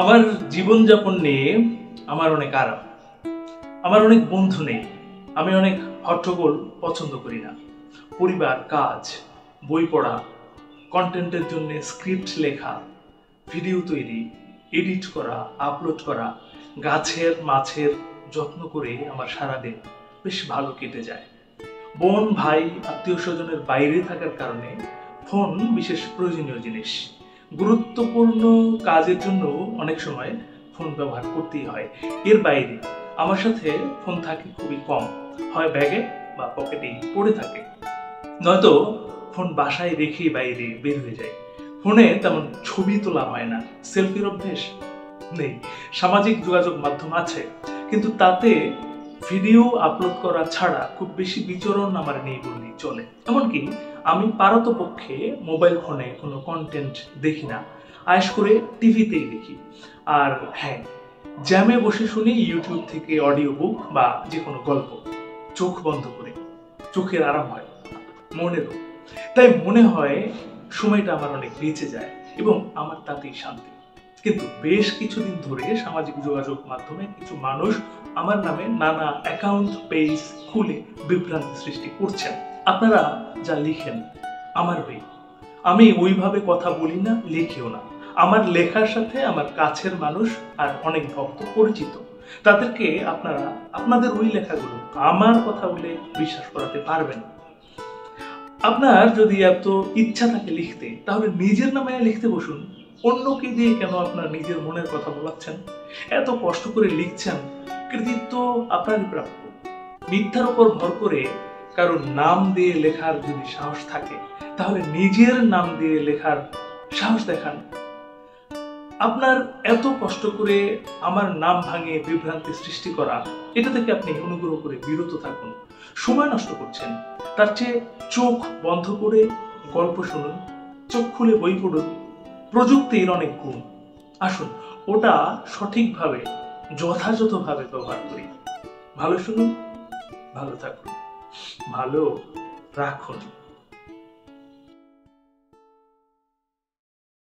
আমার জীবনযাপন নিয়ে আমার অনেক আরাম। আমার অনেক বন্ধু নেই। আমি অনেক হট্টগোল পছন্দ করি না। পরিবার, কাজ, বই পড়া, কন্টেন্টের জন্য স্ক্রিপ্ট লেখা, ভিডিও তৈরি, এডিট করা, আপলোড করা, গাছের মাছের যত্ন করে আমার সারাদিন বেশ ভালো কেটে যায়। বোন, ভাই, আত্মীয় স্বজনের বাইরে থাকার কারণে ফোন বিশেষ প্রয়োজনীয় জিনিস। গুরুত্বপূর্ণ কাজের জন্য অনেক সময় ফোন ব্যবহার করতেই হয়। এর বাইরে আমার সাথে ফোন থাকে খুবই কম, হয় ব্যাগে বা পকেটেই পড়ে থাকে, নয়তো ফোন বাসায় রেখেই বাইরে বের হয়ে যায়। ফোনে তেমন ছবি তোলা হয় না, সেলফির অভ্যেস নেই। সামাজিক যোগাযোগ মাধ্যম আছে, কিন্তু তাতে ভিডিও আপলোড করা ছাড়া খুব বেশি বিচরণ আমার নেই বললেই চলে। এমনকি আমি পারতপক্ষে মোবাইল ফোনে কোনো কন্টেন্ট দেখি না, আয়েশ করে টিভিতেই দেখি। আর হ্যাঁ, জ্যামে বসে শুনি ইউটিউব থেকে অডিও বুক বা যে কোনো গল্প, চোখ বন্ধ করে। চোখের আরাম হয়, মনেরও। তাই মনে হয় সময়টা আমার অনেক বেঁচে যায় এবং আমার তাতেই শান্তি। কিন্তু বেশ কিছুদিন ধরে সামাজিক যোগাযোগ মাধ্যমে কিছু মানুষ আমার নামে নানা অ্যাকাউন্ট পেজ খুলে বিভ্রান্তি সৃষ্টি করছেন। আপনারা যা লিখেন আমার হয়ে, আমি ওইভাবে কথা বলি না, লিখিও না। আমার লেখার সাথে আমার কাছের মানুষ আর অনেক ভক্ত পরিচিত, তাদেরকে আপনারা আপনাদের ওই লেখাগুলো আমার কথা বলে বিশ্বাস করাতে পারবেন। আপনার যদি এত ইচ্ছা থাকে লিখতে, তাহলে নিজের নামে লিখতে বসুন। অন্যকে দিয়ে কেন আপনার নিজের মনের কথা বলাচ্ছেন? এত কষ্ট করে লিখছেন, কৃতিত্ব আপনারই প্রাপ্য। মিথ্যার উপর ভর করে কারোর নাম দিয়ে লেখার যদি সাহস থাকে, তাহলে নিজের নাম দিয়ে লেখার সাহস দেখান। আপনার এত কষ্ট করে আমার নাম ভাঙে বিভ্রান্তি সৃষ্টি করা, এটা থেকে আপনি অনুগ্রহ করে বিরত থাকুন। সময় নষ্ট করছেন, তার চেয়ে চোখ বন্ধ করে গল্প শুনুন, চোখ খুলে বই পড়ুন। প্রযুক্তির অনেক গুণ, আসুন ওটা সঠিকভাবে যথাযথভাবে ব্যবহার করি। ভালো শুনুন, ভালো থাকুন, ভালো রাখুন।